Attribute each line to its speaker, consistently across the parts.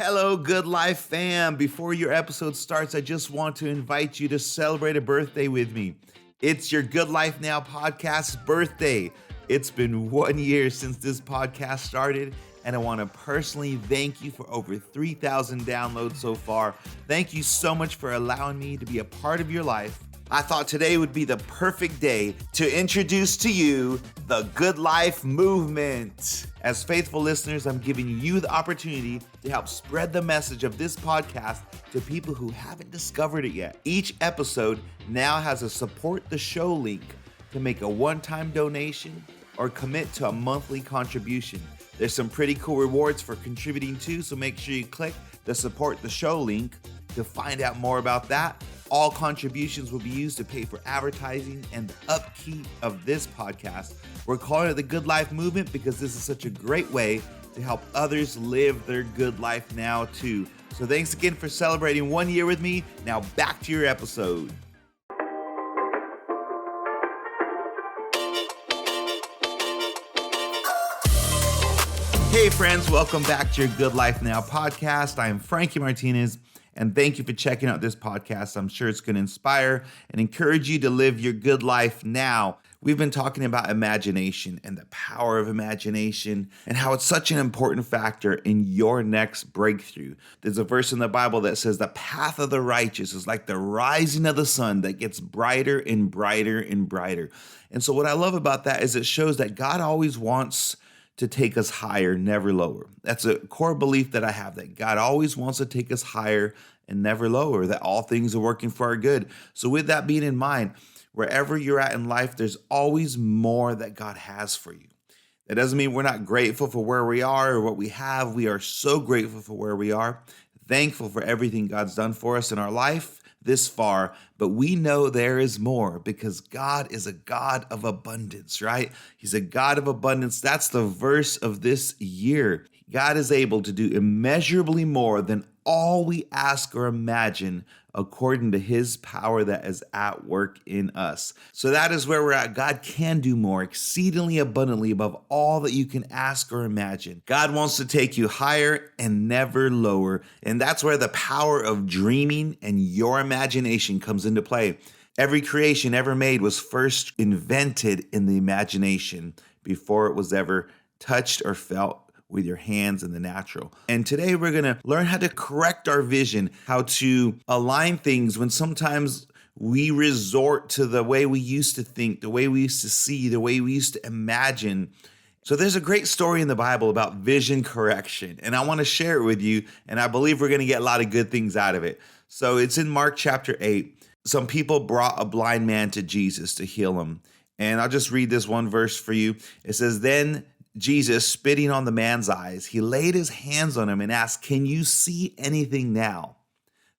Speaker 1: Hello, Good Life fam. Before your episode starts, I just want to invite you to celebrate a birthday with me. It's your Good Life Now podcast's birthday. It's been 1 year since this podcast started, and I want to personally thank you for over 3,000 downloads so far. Thank you so much for allowing me to be a part of your life. I thought today would be the perfect day to introduce to you the Good Life Movement. As faithful listeners, I'm giving you the opportunity to help spread the message of this podcast to people who haven't discovered it yet. Each episode now has a support the show link to make a one-time donation or commit to a monthly contribution. There's some pretty cool rewards for contributing too, so make sure you click the support the show link to find out more about that. All contributions will be used to pay for advertising and the upkeep of this podcast. We're calling it the Good Life Movement because this is such a great way to help others live their good life now too. So thanks again for celebrating 1 year with me. Now back to your episode. Hey friends, welcome back to your Good Life Now podcast. I am Frankie Martinez. And thank you for checking out this podcast. I'm sure it's going to inspire and encourage you to live your good life now. We've been talking about imagination and the power of imagination and how it's such an important factor in your next breakthrough. There's a verse in the Bible that says the path of the righteous is like the rising of the sun that gets brighter and brighter and brighter. And so what I love about that is it shows that God always wants to take us higher, never lower. That's a core belief that I have, that God always wants to take us higher and never lower, that all things are working for our good. So with that being in mind, wherever you're at in life, there's always more that God has for you. That doesn't mean we're not grateful for where we are or what we have. We are so grateful for where we are, thankful for everything God's done for us in our life this far, but we know there is more because God is a God of abundance, right? He's a God of abundance. That's the verse of this year. God is able to do immeasurably more than all we ask or imagine according to his power that is at work in us. So that is where we're at. God can do more, exceedingly abundantly above all that you can ask or imagine. God wants to take you higher and never lower. And that's where the power of dreaming and your imagination comes into play. Every creation ever made was first invented in the imagination before it was ever touched or felt with your hands in the natural. And today we're going to learn how to correct our vision, how to align things when sometimes we resort to the way we used to think, the way we used to see, the way we used to imagine. So there's a great story in the Bible about vision correction, and I want to share it with you, and I believe we're going to get a lot of good things out of it. So it's in Mark chapter 8. Some people brought a blind man to Jesus to heal him. And I'll just read this one verse for you. It says, "Then Jesus, spitting on the man's eyes, he laid his hands on him and asked, 'Can you see anything now?'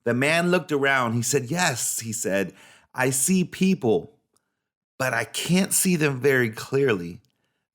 Speaker 1: The man looked around. He said, 'Yes,' he said, 'I see people, but I can't see them very clearly.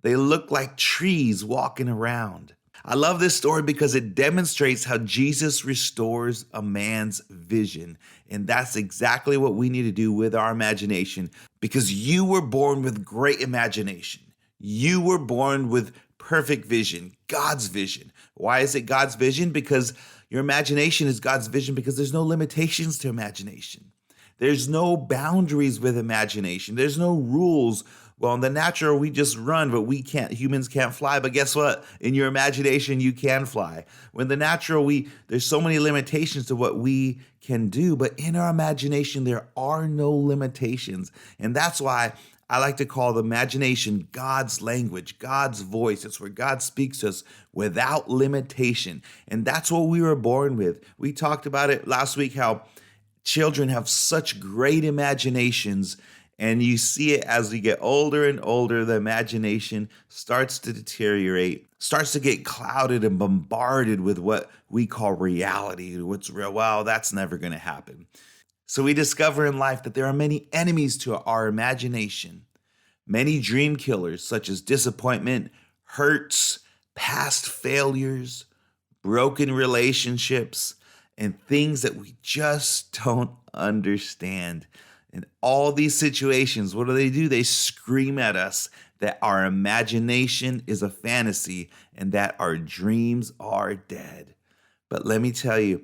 Speaker 1: They look like trees walking around.'" I love this story because it demonstrates how Jesus restores a man's vision. And that's exactly what we need to do with our imagination, because you were born with great imagination. You were born with perfect vision, God's vision. Why is it God's vision? Because your imagination is God's vision, because there's no limitations to imagination. There's no boundaries with imagination. There's no rules. Well, in the natural, we just run, but humans can't fly. But guess what? In your imagination, you can fly. When the natural, there's so many limitations to what we can do. But in our imagination, there are no limitations. And that's why I like to call the imagination God's language, God's voice. It's where God speaks to us without limitation. And that's what we were born with. We talked about it last week, how children have such great imaginations. And you see it as we get older and older, the imagination starts to deteriorate, starts to get clouded and bombarded with what we call reality. What's real? Well, that's never going to happen. So we discover in life that there are many enemies to our imagination, many dream killers such as disappointment, hurts, past failures, broken relationships, and things that we just don't understand. In all these situations, what do? They scream at us that our imagination is a fantasy and that our dreams are dead. But let me tell you,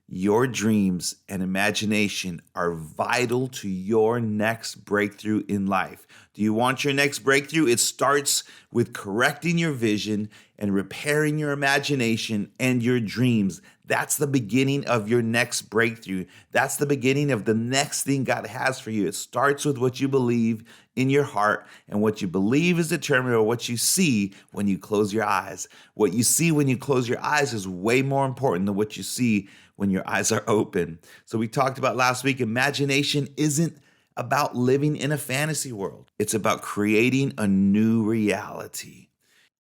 Speaker 1: your dreams and imagination are vital to your next breakthrough in life. Do you want your next breakthrough? It starts with correcting your vision and repairing your imagination and your dreams. That's the beginning of your next breakthrough. That's the beginning of the next thing God has for you. It starts with what you believe in your heart, and what you believe is determined by what you see when you close your eyes. What you see when you close your eyes is way more important than what you see when your eyes are open. So we talked about last week, imagination isn't about living in a fantasy world. It's about creating a new reality.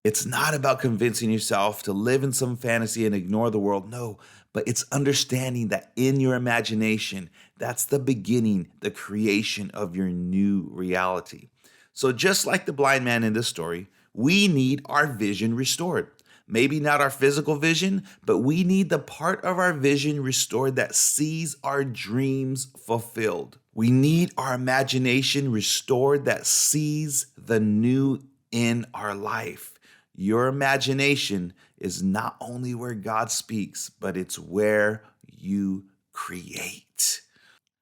Speaker 1: It's not about convincing yourself to live in some fantasy and ignore the world. No, but it's understanding that in your imagination, that's the beginning, the creation of your new reality. So just like the blind man in this story, we need our vision restored. Maybe not our physical vision, but we need the part of our vision restored that sees our dreams fulfilled. We need our imagination restored that sees the new in our life. Your imagination is not only where God speaks, but it's where you create.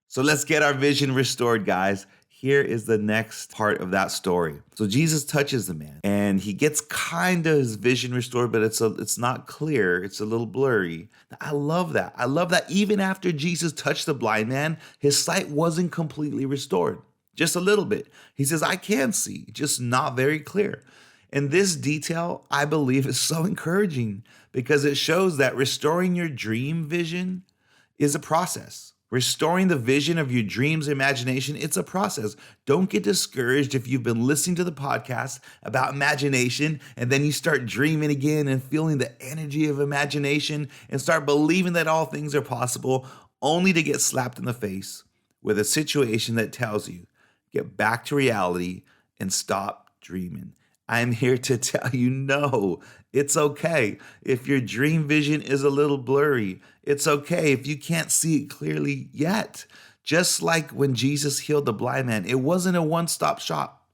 Speaker 1: So let's get our vision restored, guys. Here is the next part of that story. So Jesus touches the man and he gets kind of his vision restored, but it's not clear. It's a little blurry. I love that. I love that even after Jesus touched the blind man, his sight wasn't completely restored. Just a little bit. He says, I can see, just not very clear. And this detail, I believe, is so encouraging because it shows that restoring your dream vision is a process. Restoring the vision of your dreams, imagination, it's a process. Don't get discouraged if you've been listening to the podcast about imagination and then you start dreaming again and feeling the energy of imagination and start believing that all things are possible, only to get slapped in the face with a situation that tells you, get back to reality and stop dreaming. I'm here to tell you, no, it's okay if your dream vision is a little blurry. It's okay if you can't see it clearly yet. Just like when Jesus healed the blind man, it wasn't a one-stop shop,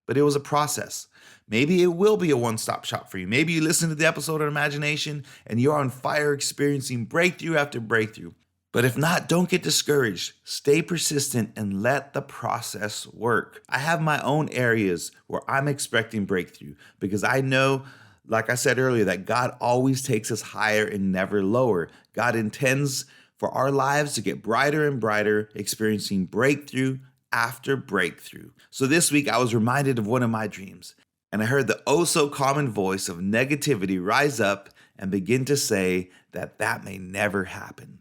Speaker 1: but it was a process. Maybe it will be a one-stop shop for you. Maybe you listen to the episode on imagination and you're on fire experiencing breakthrough after breakthrough. But if not, don't get discouraged. Stay persistent and let the process work. I have my own areas where I'm expecting breakthrough because I know, like I said earlier, that God always takes us higher and never lower. God intends for our lives to get brighter and brighter, experiencing breakthrough after breakthrough. So this week I was reminded of one of my dreams, and I heard the oh so common voice of negativity rise up and begin to say that may never happen.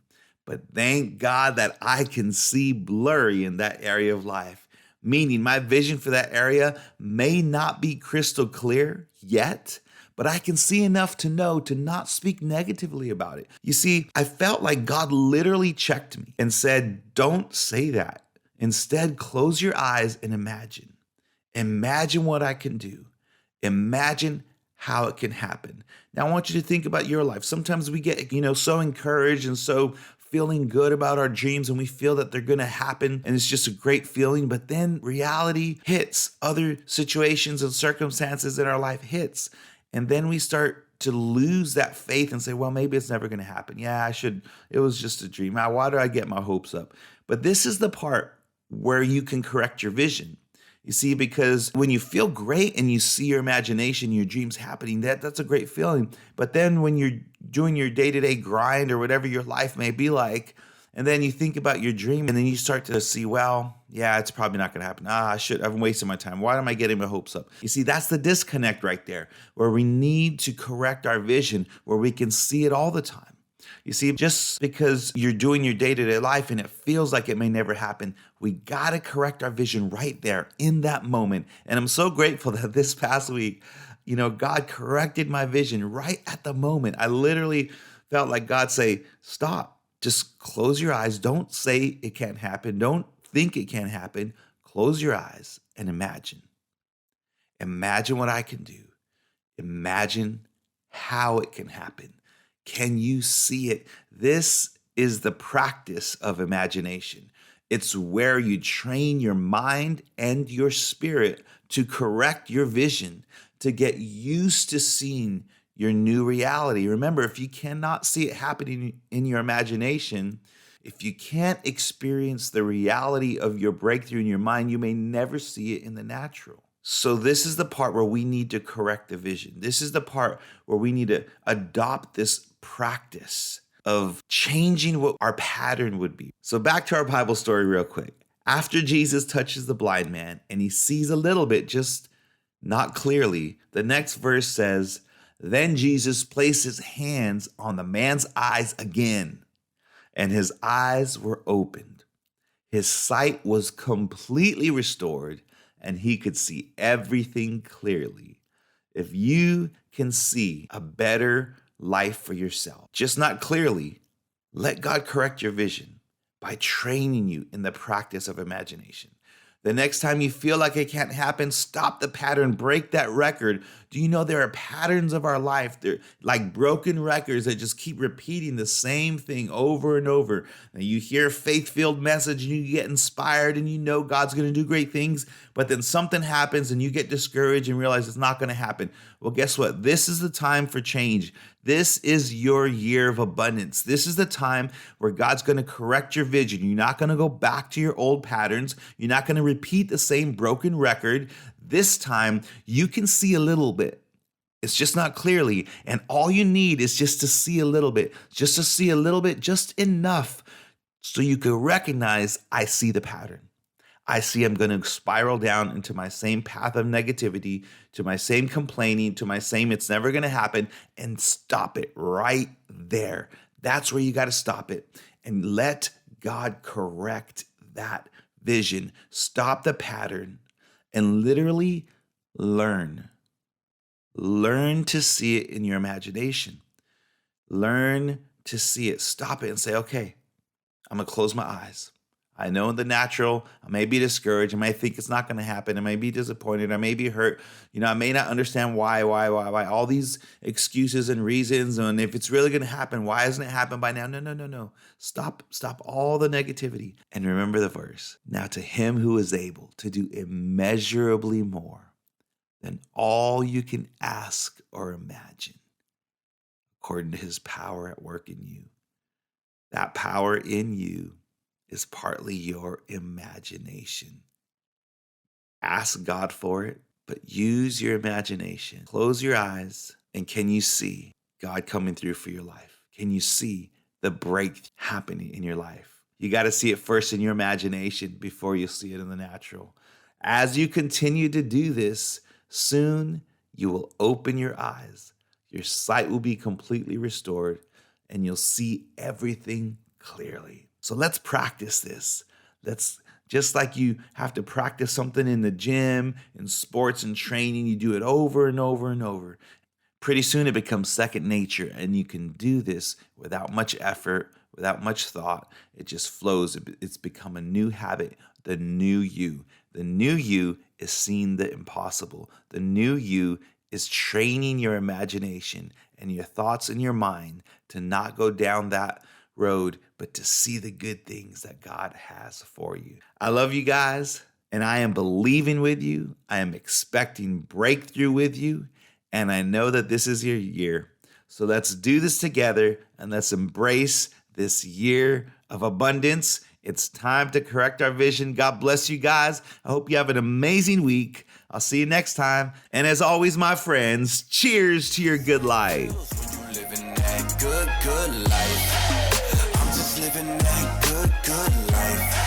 Speaker 1: But thank God that I can see blurry in that area of life, meaning my vision for that area may not be crystal clear yet, but I can see enough to know to not speak negatively about it. You see, I felt like God literally checked me and said, don't say that. Instead, close your eyes and imagine. Imagine what I can do. Imagine how it can happen. Now, I want you to think about your life. Sometimes we get, so encouraged and so feeling good about our dreams and we feel that they're going to happen and it's just a great feeling, but then reality hits, other situations and circumstances in our life hits, and then we start to lose that faith and say, well, maybe it's never going to happen. Yeah, it was just a dream. Why do I get my hopes up? But this is the part where you can correct your vision. You see, because when you feel great and you see your imagination, your dreams happening, that's a great feeling. But then when you're doing your day-to-day grind or whatever your life may be like, and then you think about your dream and then you start to see, well, yeah, it's probably not going to happen. I've wasted my time. Why am I getting my hopes up? You see, that's the disconnect right there, where we need to correct our vision, where we can see it all the time. You see, just because you're doing your day-to-day life and it feels like it may never happen, we got to correct our vision right there in that moment. And I'm so grateful that this past week, God corrected my vision right at the moment. I literally felt like God say, stop, just close your eyes. Don't say it can't happen. Don't think it can't happen. Close your eyes and imagine. Imagine what I can do. Imagine how it can happen. Can you see it? This is the practice of imagination. It's where you train your mind and your spirit to correct your vision, to get used to seeing your new reality. Remember, if you cannot see it happening in your imagination, if you can't experience the reality of your breakthrough in your mind, you may never see it in the natural. So this is the part where we need to correct the vision. This is the part where we need to adopt this practice of changing what our pattern would be. So back to our Bible story real quick. After Jesus touches the blind man and he sees a little bit, just not clearly, the next verse says, then Jesus placed his hands on the man's eyes again, and his eyes were opened. His sight was completely restored, and he could see everything clearly. If you can see a better life for yourself, just not clearly, let God correct your vision by training you in the practice of imagination. The next time you feel like it can't happen, stop the pattern, break that record. Do you know there are patterns of our life? They're like broken records that just keep repeating the same thing over and over. And you hear a faith-filled message and you get inspired and you know God's going to do great things, but then something happens and you get discouraged and realize it's not going to happen. Well, guess what? This is the time for change. This is your year of abundance. This is the time where God's going to correct your vision. You're not going to go back to your old patterns. You're not going to repeat the same broken record. This time, you can see a little bit. It's just not clearly. And all you need is just to see a little bit, just to see a little bit, just enough so you can recognize, I see the pattern. I see I'm going to spiral down into my same path of negativity, to my same complaining, to my same it's never going to happen, and stop it right there. That's where you got to stop it and let God correct that vision. Stop the pattern and literally learn. Learn to see it in your imagination. Learn to see it. Stop it and say, okay, I'm going to close my eyes. I know in the natural, I may be discouraged. I may think it's not going to happen. I may be disappointed. I may be hurt. I may not understand why, all these excuses and reasons. And if it's really going to happen, why hasn't it happened by now? No. Stop all the negativity. And remember the verse. Now to him who is able to do immeasurably more than all you can ask or imagine, according to his power at work in you. That power in you is partly your imagination. Ask God for it, but use your imagination. Close your eyes, and can you see God coming through for your life? Can you see the break happening in your life? You got to see it first in your imagination before you see it in the natural. As you continue to do this, soon you will open your eyes. Your sight will be completely restored, and you'll see everything clearly. So let's practice this. Let's, just like you have to practice something in the gym, in sports and training, you do it over and over and over. Pretty soon it becomes second nature, and you can do this without much effort, without much thought. It just flows. It's become a new habit, the new you. The new you is seeing the impossible. The new you is training your imagination and your thoughts in your mind to not go down that road, but to see the good things that God has for you. I love you guys, and I am believing with you. I am expecting breakthrough with you, and I know that this is your year. So let's do this together, and let's embrace this year of abundance. It's time to correct our vision. God bless you guys. I hope you have an amazing week. I'll see you next time. And as always, my friends, cheers to your good life.
Speaker 2: Living that good life. I'm just living that good life.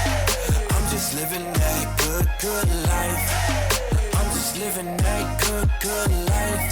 Speaker 2: I'm just living that good life. Good life.